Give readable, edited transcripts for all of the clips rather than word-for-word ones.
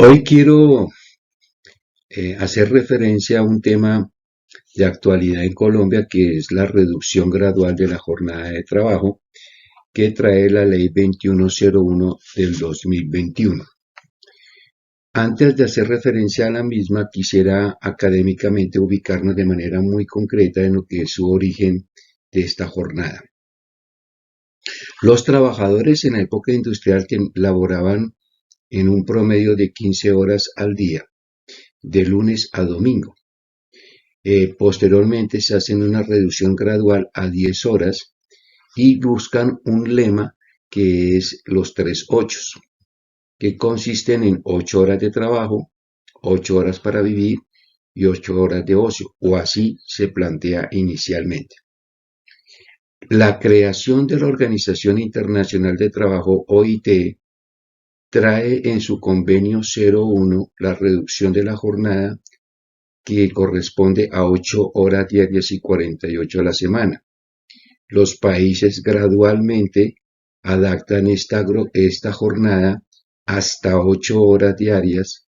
Hoy quiero hacer referencia a un tema de actualidad en Colombia que es la reducción gradual de la jornada de trabajo que trae la Ley 2101 del 2021. Antes de hacer referencia a la misma, quisiera académicamente ubicarnos de manera muy concreta en lo que es su origen de esta jornada. Los trabajadores en la época industrial laboraban en un promedio de 15 horas al día, de lunes a domingo. Posteriormente se hace una reducción gradual a 10 horas y buscan un lema que es los 3/8, que consisten en 8 horas de trabajo, 8 horas para vivir y 8 horas de ocio, o así se plantea inicialmente. La creación de la Organización Internacional de Trabajo, OIT, trae en su convenio 01 la reducción de la jornada que corresponde a 8 horas diarias y 48 a la semana. Los países gradualmente adaptan esta jornada hasta 8 horas diarias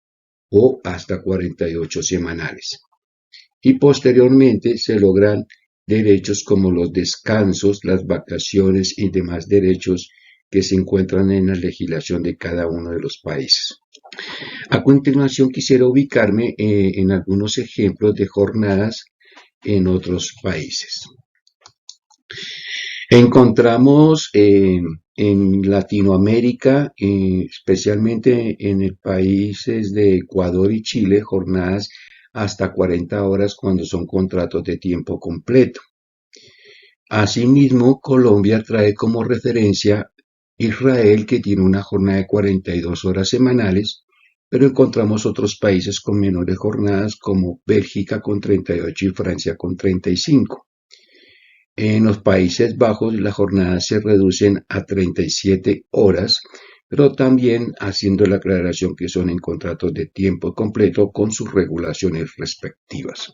o hasta 48 semanales. Y posteriormente se logran derechos como los descansos, las vacaciones y demás derechos que se encuentran en la legislación de cada uno de los países. A continuación quisiera ubicarme en algunos ejemplos de jornadas en otros países. Encontramos en Latinoamérica, especialmente en los países de Ecuador y Chile, jornadas hasta 40 horas cuando son contratos de tiempo completo. Asimismo, Colombia trae como referencia Israel, que tiene una jornada de 42 horas semanales, pero encontramos otros países con menores jornadas como Bélgica con 38 y Francia con 35. En los Países Bajos las jornadas se reducen a 37 horas, pero también haciendo la aclaración que son en contratos de tiempo completo con sus regulaciones respectivas.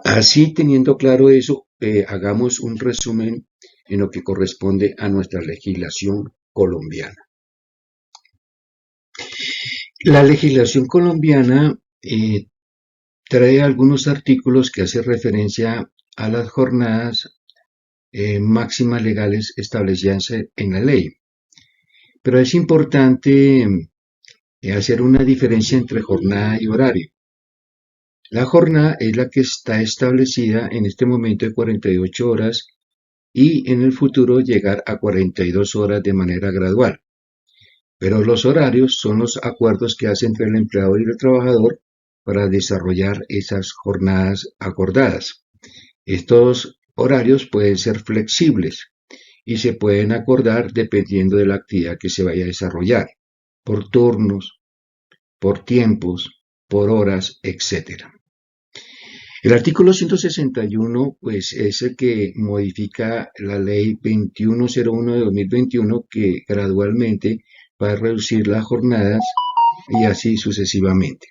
Así, teniendo claro eso, hagamos un resumen en lo que corresponde a nuestra legislación colombiana. La legislación colombiana trae algunos artículos que hacen referencia a las jornadas máximas legales establecidas en la ley. Pero es importante hacer una diferencia entre jornada y horario. La jornada es la que está establecida en este momento de 48 horas y en el futuro llegar a 42 horas de manera gradual. Pero los horarios son los acuerdos que hace entre el empleador y el trabajador para desarrollar esas jornadas acordadas. Estos horarios pueden ser flexibles y se pueden acordar dependiendo de la actividad que se vaya a desarrollar, por turnos, por tiempos, por horas, etc. El artículo 161 pues, es el que modifica la ley 2101 de 2021 que gradualmente va a reducir las jornadas y así sucesivamente.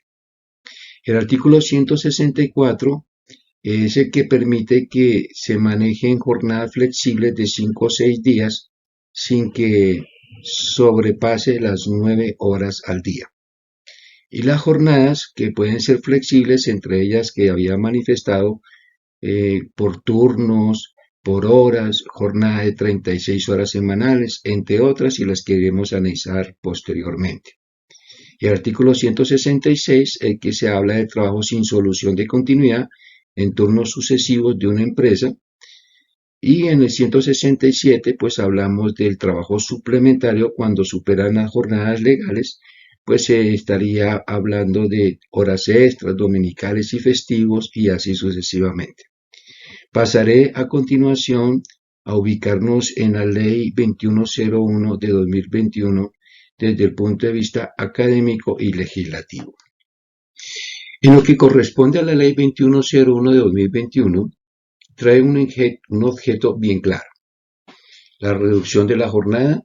El artículo 164 es el que permite que se manejen jornadas flexibles de 5 o 6 días sin que sobrepase las 9 horas al día. Y las jornadas que pueden ser flexibles, entre ellas que había manifestado por turnos, por horas, jornada de 36 horas semanales, entre otras, y las que iremos a analizar posteriormente. El artículo 166, el que se habla de trabajo sin solución de continuidad en turnos sucesivos de una empresa. Y en el 167, pues hablamos del trabajo suplementario cuando superan las jornadas legales, pues se estaría hablando de horas extras, dominicales y festivos y así sucesivamente. Pasaré a continuación a ubicarnos en la Ley 2101 de 2021 desde el punto de vista académico y legislativo. En lo que corresponde a la Ley 2101 de 2021, trae un objeto bien claro: la reducción de la jornada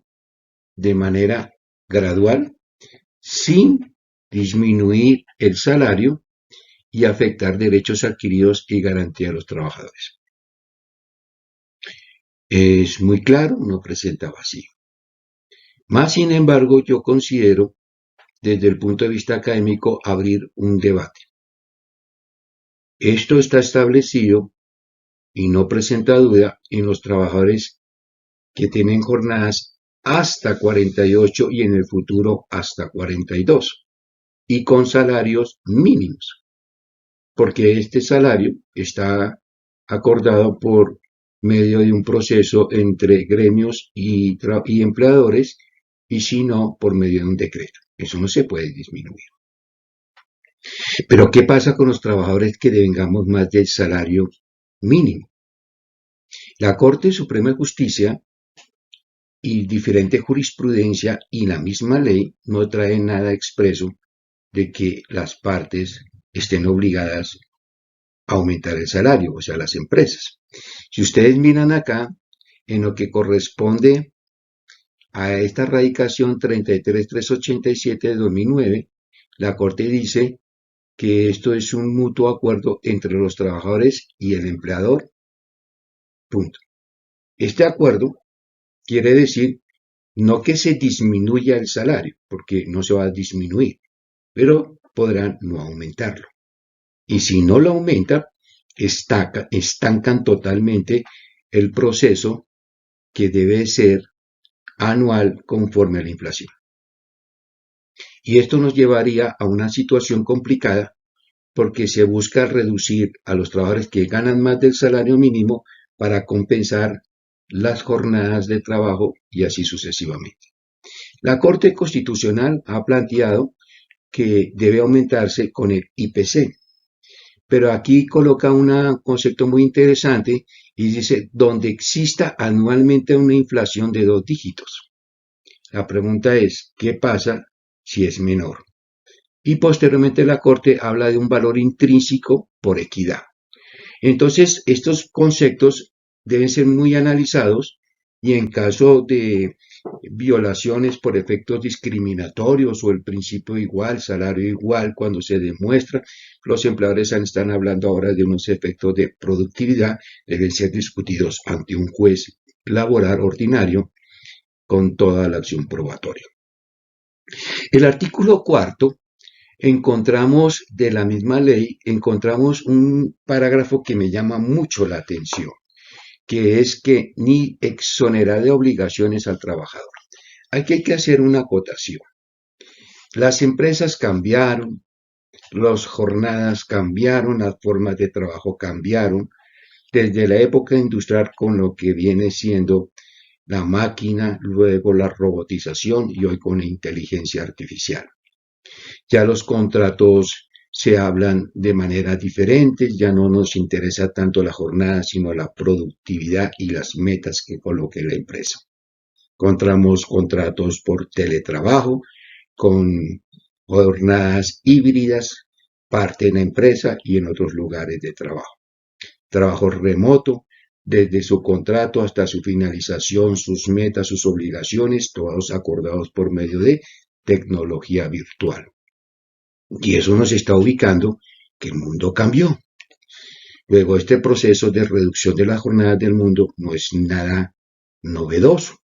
de manera gradual, sin disminuir el salario y afectar derechos adquiridos y garantía de los trabajadores. Es muy claro, no presenta vacío. Más sin embargo, yo considero desde el punto de vista académico, abrir un debate. Esto está establecido y no presenta duda en los trabajadores que tienen jornadas hasta 48 y en el futuro hasta 42 y con salarios mínimos, porque este salario está acordado por medio de un proceso entre gremios y empleadores y si no, por medio de un decreto. Eso no se puede disminuir. Pero ¿qué pasa con los trabajadores que devengamos más del salario mínimo? La Corte Suprema de Justicia y diferente jurisprudencia y la misma ley no trae nada expreso de que las partes estén obligadas a aumentar el salario, o sea, las empresas. Si ustedes miran acá, en lo que corresponde a esta radicación 33387 de 2009, la Corte dice que esto es un mutuo acuerdo entre los trabajadores y el empleador. Punto. Este acuerdo quiere decir no que se disminuya el salario, porque no se va a disminuir, pero podrán no aumentarlo. Y si no lo aumentan, estancan totalmente el proceso que debe ser anual conforme a la inflación. Y esto nos llevaría a una situación complicada porque se busca reducir a los trabajadores que ganan más del salario mínimo para compensar las jornadas de trabajo y así sucesivamente. La Corte Constitucional ha planteado que debe aumentarse con el IPC, pero aquí coloca un concepto muy interesante y dice, donde exista anualmente una inflación de 2 dígitos. La pregunta es, ¿qué pasa si es menor? Y posteriormente la Corte habla de un valor intrínseco por equidad. Entonces, estos conceptos deben ser muy analizados y en caso de violaciones por efectos discriminatorios o el principio igual, salario igual, cuando se demuestra, los empleadores están hablando ahora de unos efectos de productividad, deben ser discutidos ante un juez laboral ordinario con toda la acción probatoria. El artículo cuarto encontramos de la misma ley, encontramos un parágrafo que me llama mucho la atención, que es que ni exonera de obligaciones al trabajador. Aquí hay que hacer una acotación. Las empresas cambiaron, las jornadas cambiaron, las formas de trabajo cambiaron, desde la época industrial con lo que viene siendo la máquina, luego la robotización y hoy con la inteligencia artificial. Ya los contratos se hablan de manera diferente, ya no nos interesa tanto la jornada, sino la productividad y las metas que coloque la empresa. Encontramos contratos por teletrabajo, con jornadas híbridas, parte en la empresa y en otros lugares de trabajo. Trabajo remoto, desde su contrato hasta su finalización, sus metas, sus obligaciones, todos acordados por medio de tecnología virtual. Y eso nos está ubicando que el mundo cambió. Luego, este proceso de reducción de las jornadas del mundo no es nada novedoso,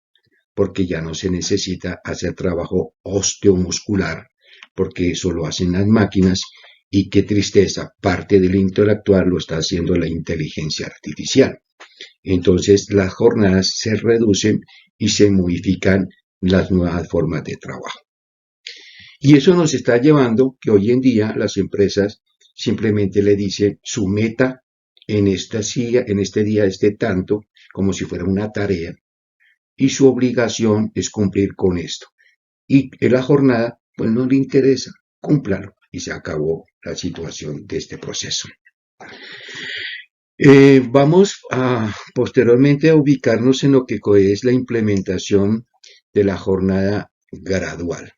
porque ya no se necesita hacer trabajo osteomuscular, porque eso lo hacen las máquinas y qué tristeza, parte del intelectual lo está haciendo la inteligencia artificial. Entonces las jornadas se reducen y se modifican las nuevas formas de trabajo. Y eso nos está llevando que hoy en día las empresas simplemente le dicen su meta en este día es de tanto, como si fuera una tarea, y su obligación es cumplir con esto. Y en la jornada, pues no le interesa, cúmplalo. Y se acabó la situación de este proceso. Vamos a posteriormente a ubicarnos en lo que es la implementación de la jornada gradual.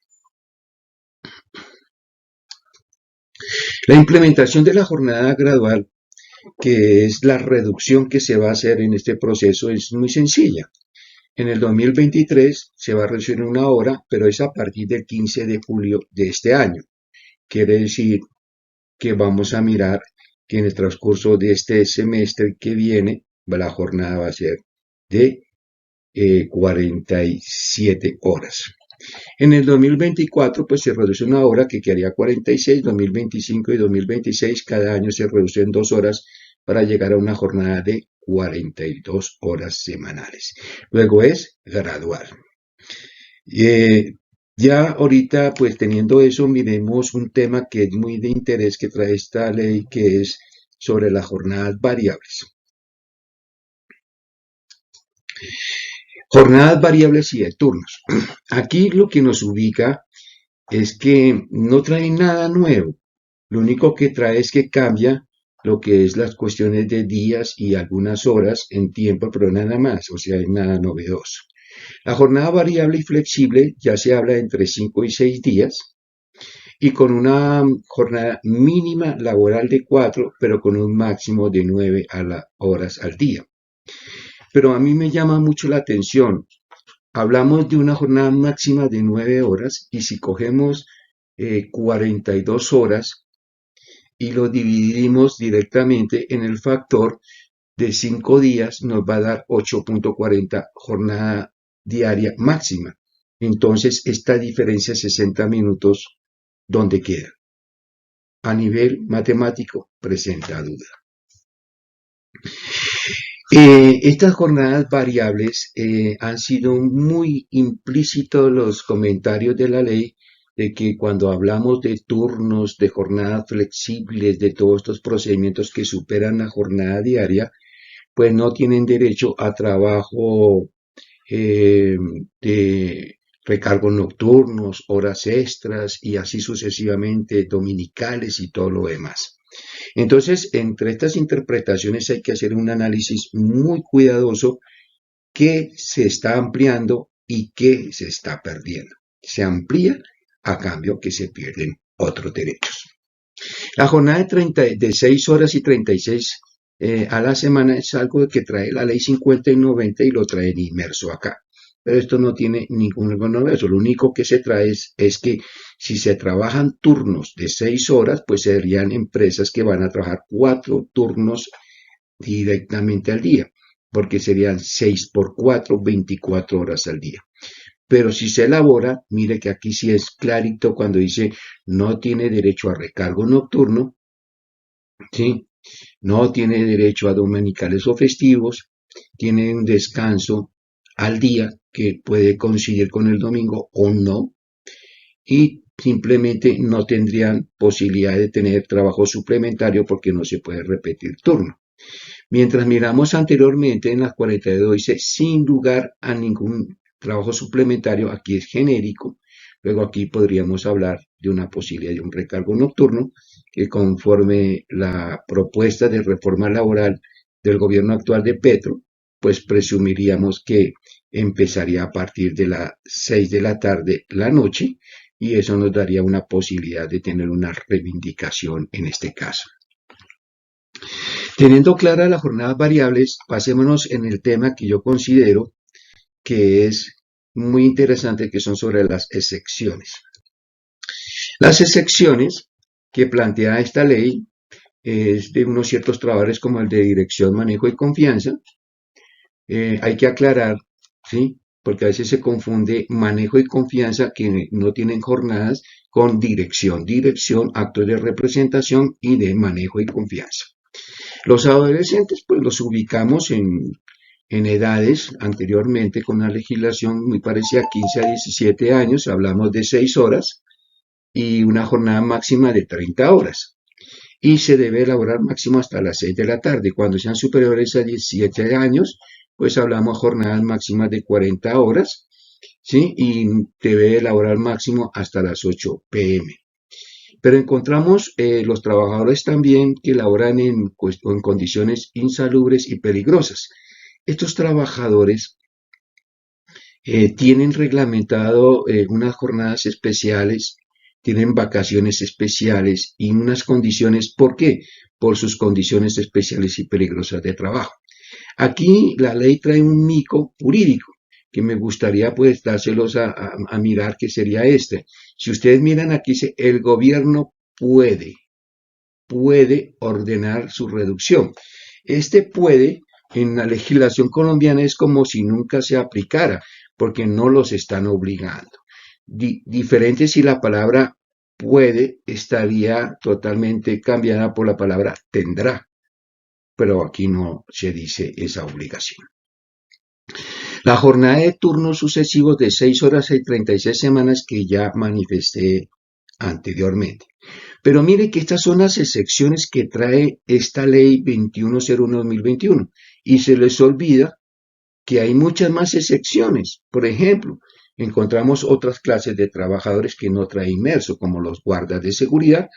La implementación de la jornada gradual, que es la reducción que se va a hacer en este proceso, es muy sencilla. En el 2023 se va a reducir una hora, pero es a partir del 15 de julio de este año. Quiere decir que vamos a mirar que en el transcurso de este semestre que viene, la jornada va a ser de 47 horas. En el 2024, pues se reduce una hora que quedaría 46, 2025 y 2026, cada año se reduce en 2 horas para llegar a una jornada de 42 horas semanales. Luego es gradual. Eh, ya ahorita, pues teniendo eso, miremos un tema que es muy de interés que trae esta ley, que es sobre las jornadas variables. Jornadas variables y de turnos. Aquí lo que nos ubica es que no trae nada nuevo. Lo único que trae es que cambia lo que es las cuestiones de días y algunas horas en tiempo, pero nada más, o sea, nada novedoso. La jornada variable y flexible ya se habla entre 5 y 6 días y con una jornada mínima laboral de 4, pero con un máximo de 9 horas al día. Pero a mí me llama mucho la atención. Hablamos de una jornada máxima de 9 horas y si cogemos 42 horas y lo dividimos directamente en el factor de 5 días, nos va a dar 8.40 jornada diaria máxima. Entonces, esta diferencia de 60 minutos, ¿dónde queda? A nivel matemático, presenta duda. Estas jornadas variables han sido muy implícitos los comentarios de la ley de que cuando hablamos de turnos, de jornadas flexibles, de todos estos procedimientos que superan la jornada diaria, pues no tienen derecho a trabajo eh, de recargos nocturnos, horas extras y así sucesivamente, dominicales y todo lo demás. Entonces, entre estas interpretaciones hay que hacer un análisis muy cuidadoso qué se está ampliando y qué se está perdiendo. Se amplía a cambio que se pierden otros derechos. La jornada de 6 horas y 36 a la semana es algo que trae la ley 50 y 90 y lo traen inmerso acá. Pero esto no tiene ningún novedoso. Lo único que se trae es que si se trabajan turnos de 6 horas, pues serían empresas que van a trabajar 4 turnos directamente al día, porque serían 6 por 4, 24 horas al día. Pero si se elabora, mire que aquí sí es clarito cuando dice no tiene derecho a recargo nocturno, ¿sí? No tiene derecho a dominicales o festivos, tiene un descanso al día que puede coincidir con el domingo o no, y simplemente no tendrían posibilidad de tener trabajo suplementario porque no se puede repetir turno. Mientras miramos anteriormente en las 42 dice sin lugar a ningún trabajo suplementario, aquí es genérico, luego aquí podríamos hablar de una posibilidad de un recargo nocturno que conforme la propuesta de reforma laboral del gobierno actual de Petro, pues presumiríamos que empezaría a partir de las 6 de la tarde la noche y eso nos daría una posibilidad de tener una reivindicación en este caso. Teniendo claras las jornadas variables, pasémonos en el tema que yo considero que es muy interesante, que son sobre las excepciones. Las excepciones que plantea esta ley es de unos ciertos trabajos como el de dirección, manejo y confianza. Hay que aclarar, ¿sí? Porque a veces se confunde manejo y confianza que no tienen jornadas con dirección. Dirección, actos de representación y de manejo y confianza. Los adolescentes, pues los ubicamos en edades anteriormente con una legislación muy parecida a 15 a 17 años, hablamos de 6 horas y una jornada máxima de 30 horas. Y se debe elaborar máximo hasta las 6 de la tarde. Cuando sean superiores a 17 años, pues hablamos jornadas máximas de 40 horas, ¿sí? Y debe elaborar máximo hasta las 8 pm. Pero encontramos los trabajadores también que laboran en condiciones insalubres y peligrosas. Estos trabajadores tienen reglamentado unas jornadas especiales, tienen vacaciones especiales y unas condiciones. ¿Por qué? Por sus condiciones especiales y peligrosas de trabajo. Aquí la ley trae un mico jurídico que me gustaría pues dárselos a mirar, que sería este. Si ustedes miran aquí dice, el gobierno puede ordenar su reducción. Este puede, en la legislación colombiana es como si nunca se aplicara, porque no los están obligando. diferente si la palabra puede estaría totalmente cambiada por la palabra tendrá, pero aquí no se dice esa obligación. La jornada de turnos sucesivos de 6 horas y 36 semanas que ya manifesté anteriormente. Pero mire que estas son las excepciones que trae esta ley 2101-2021 y se les olvida que hay muchas más excepciones. Por ejemplo, encontramos otras clases de trabajadores que no trae inmerso, como los guardas de seguridad,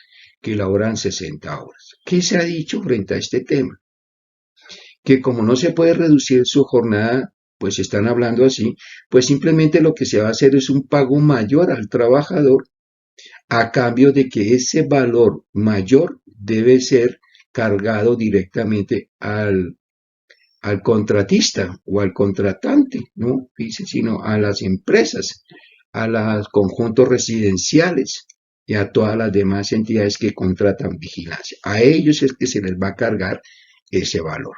que laboran 60 horas. ¿Qué se ha dicho frente a este tema? Que como no se puede reducir su jornada, pues están hablando así, pues simplemente lo que se va a hacer es un pago mayor al trabajador a cambio de que ese valor mayor debe ser cargado directamente al contratista o al contratante, no dice, sino a las empresas, a los conjuntos residenciales y a todas las demás entidades que contratan vigilancia. A ellos es que se les va a cargar ese valor.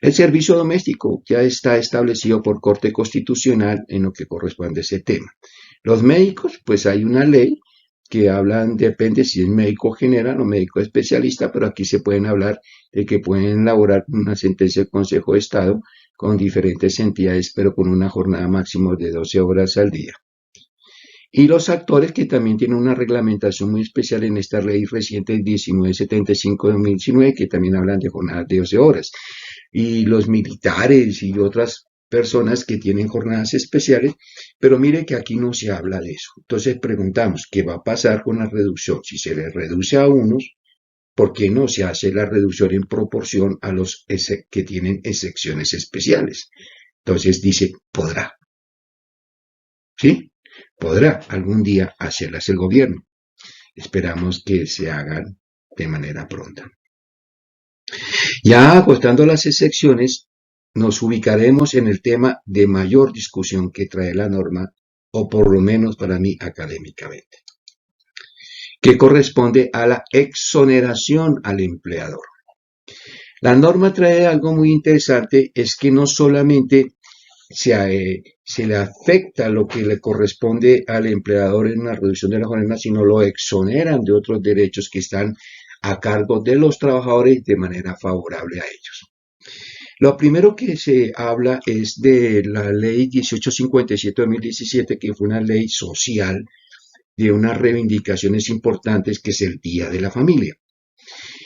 El servicio doméstico ya está establecido por Corte Constitucional en lo que corresponde a ese tema. Los médicos, pues hay una ley que hablan, depende si es médico general o médico especialista, pero aquí se pueden hablar de que pueden elaborar una sentencia del Consejo de Estado con diferentes entidades, pero con una jornada máxima de 12 horas al día. Y los actores que también tienen una reglamentación muy especial en esta ley reciente 1975 de 2019, que también hablan de jornadas de 12 horas. Y los militares y otras personas que tienen jornadas especiales, pero mire que aquí no se habla de eso. Entonces preguntamos, ¿qué va a pasar con la reducción? Si se le reduce a unos, ¿por qué no se hace la reducción en proporción a los que tienen excepciones especiales? Entonces dice, podrá. ¿Sí? Podrá algún día hacerlas el gobierno. Esperamos que se hagan de manera pronta. Ya agotando las excepciones, nos ubicaremos en el tema de mayor discusión que trae la norma, o por lo menos para mí académicamente, que corresponde a la exoneración al empleador. La norma trae algo muy interesante, es que no solamente se le afecta lo que le corresponde al empleador en la reducción de la jornada, sino lo exoneran de otros derechos que están a cargo de los trabajadores de manera favorable a ellos. Lo primero que se habla es de la ley 1857 de 2017, que fue una ley social de unas reivindicaciones importantes, que es el Día de la Familia.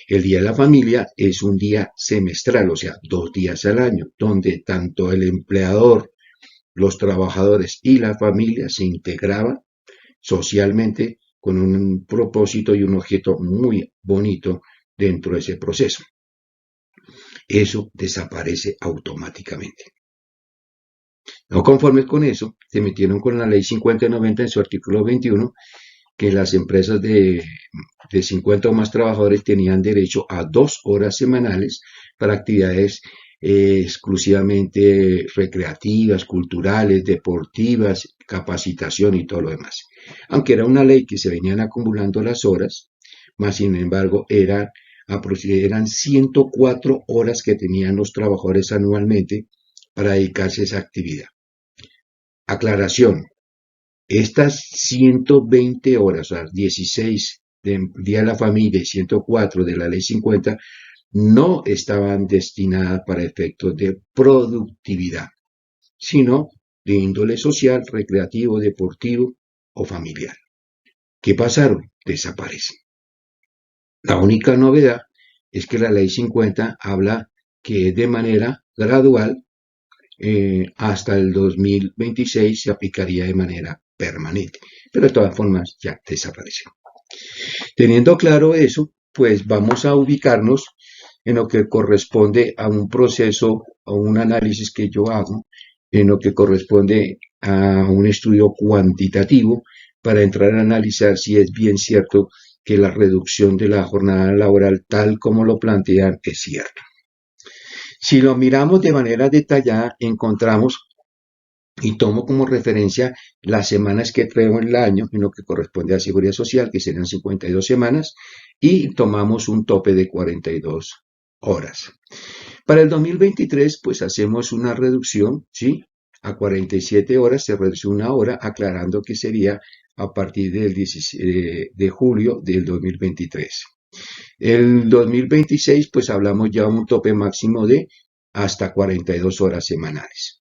El Día de la Familia es un día semestral, o sea, 2 días al año, donde tanto el empleador, los trabajadores y la familia se integraban socialmente con un propósito y un objeto muy bonito dentro de ese proceso. Eso desaparece automáticamente. No conformes con eso, se metieron con la ley 5090 en su artículo 21, que las empresas de 50 o más trabajadores tenían derecho a 2 horas semanales para actividades exclusivamente recreativas, culturales, deportivas, capacitación y todo lo demás. Aunque era una ley que se venían acumulando las horas, más sin embargo eran 104 horas que tenían los trabajadores anualmente para dedicarse a esa actividad. Aclaración, estas 120 horas, o sea, 16 del Día de la Familia y 104 de la Ley 50, no estaban destinadas para efectos de productividad, sino de índole social, recreativo, deportivo o familiar. ¿Qué pasaron? Desaparecen. La única novedad es que la Ley 50 habla que de manera gradual hasta el 2026 se aplicaría de manera permanente, pero de todas formas ya desapareció. Teniendo claro eso, pues vamos a ubicarnos en lo que corresponde a un proceso o un análisis que yo hago, en lo que corresponde a un estudio cuantitativo para entrar a analizar si es bien cierto que la reducción de la jornada laboral tal como lo plantean es cierto. Si lo miramos de manera detallada, encontramos, y tomo como referencia las semanas que traigo en el año, en lo que corresponde a Seguridad Social, que serían 52 semanas, y tomamos un tope de 42 horas. Para el 2023, pues hacemos una reducción, ¿sí? a 47 horas, se reduce una hora, aclarando que sería a partir del 16 de julio del 2023. El 2026, pues hablamos ya un tope máximo de hasta 42 horas semanales.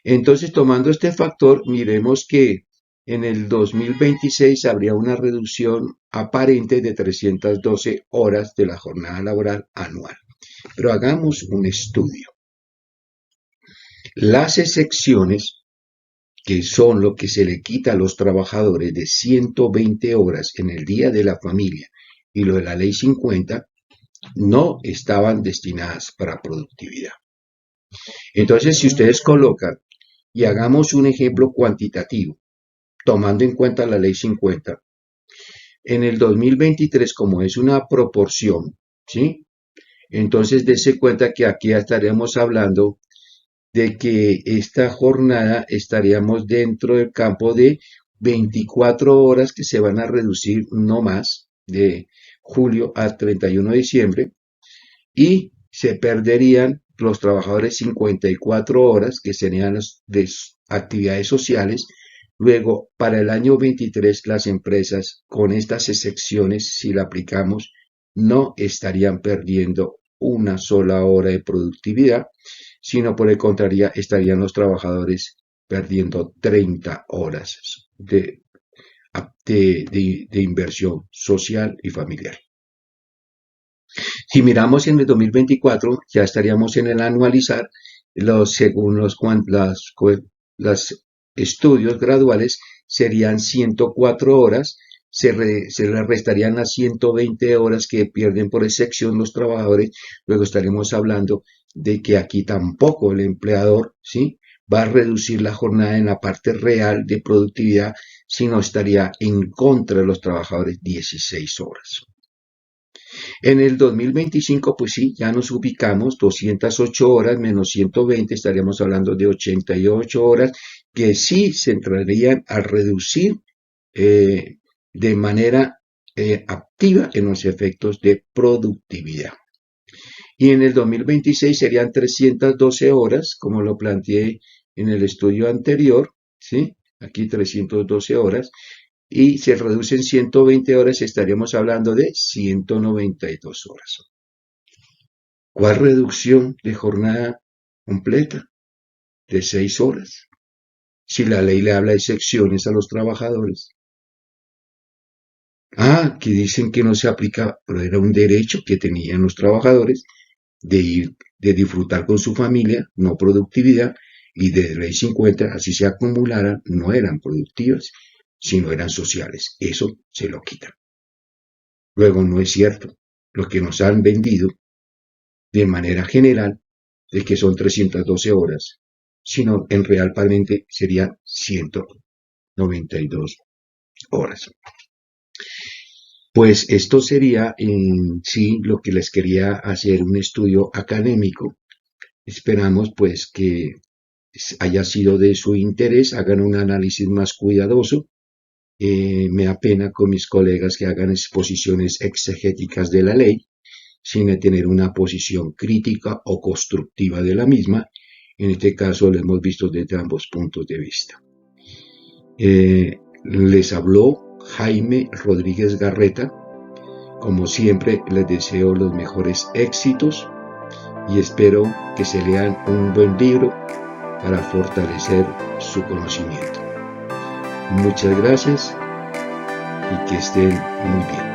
Entonces, tomando este factor, miremos que en el 2026 habría una reducción aparente de 312 horas de la jornada laboral anual. Pero hagamos un estudio. Las excepciones, que son lo que se le quita a los trabajadores de 120 horas en el Día de la Familia y lo de la Ley 50, no estaban destinadas para productividad. Entonces, si ustedes colocan y hagamos un ejemplo cuantitativo, tomando en cuenta la Ley 50, en el 2023, como es una proporción, ¿sí? Entonces, dése cuenta que aquí ya estaríamos hablando de que esta jornada estaríamos dentro del campo de 24 horas que se van a reducir no más de julio al 31 de diciembre y se perderían los trabajadores 54 horas que serían las de actividades sociales. Luego, para el año 23, las empresas con estas excepciones, si la aplicamos, no estarían perdiendo una sola hora de productividad, sino por el contrario, estarían los trabajadores perdiendo 30 horas de inversión social y familiar. Si miramos en el 2024, ya estaríamos en el anualizar, según los estudios graduales, serían 104 horas, se le restarían las 120 horas que pierden por excepción los trabajadores. Luego estaremos hablando de que aquí tampoco el empleador, ¿sí?, va a reducir la jornada en la parte real de productividad, sino estaría en contra de los trabajadores 16 horas. En el 2025, pues sí, ya nos ubicamos 208 horas menos 120, estaríamos hablando de 88 horas, que sí se entrarían a reducir de manera activa en los efectos de productividad. Y en el 2026 serían 312 horas, como lo planteé en el estudio anterior, ¿sí? Aquí 312 horas. Y se reducen 120 horas, estaríamos hablando de 192 horas. ¿Cuál reducción de jornada completa? De 6 horas. Si la ley le habla de excepciones a los trabajadores. Que dicen que no se aplica, pero era un derecho que tenían los trabajadores de disfrutar con su familia, no productividad, y de ley 50, así se acumularan, no eran productivas, sino eran sociales. Eso se lo quitan. Luego no es cierto. Lo que nos han vendido de manera general es que son 312 horas, sino en realmente serían 192 horas. Pues esto sería en sí lo que les quería hacer un estudio académico. Esperamos pues que haya sido de su interés, hagan un análisis más cuidadoso. Me apena con mis colegas que hagan exposiciones exegéticas de la ley sin tener una posición crítica o constructiva de la misma. En este caso lo hemos visto desde ambos puntos de vista. Les habló Jaime Rodríguez Garreta. Como siempre, les deseo los mejores éxitos y espero que se lean un buen libro para fortalecer su conocimiento. Muchas gracias y que estén muy bien.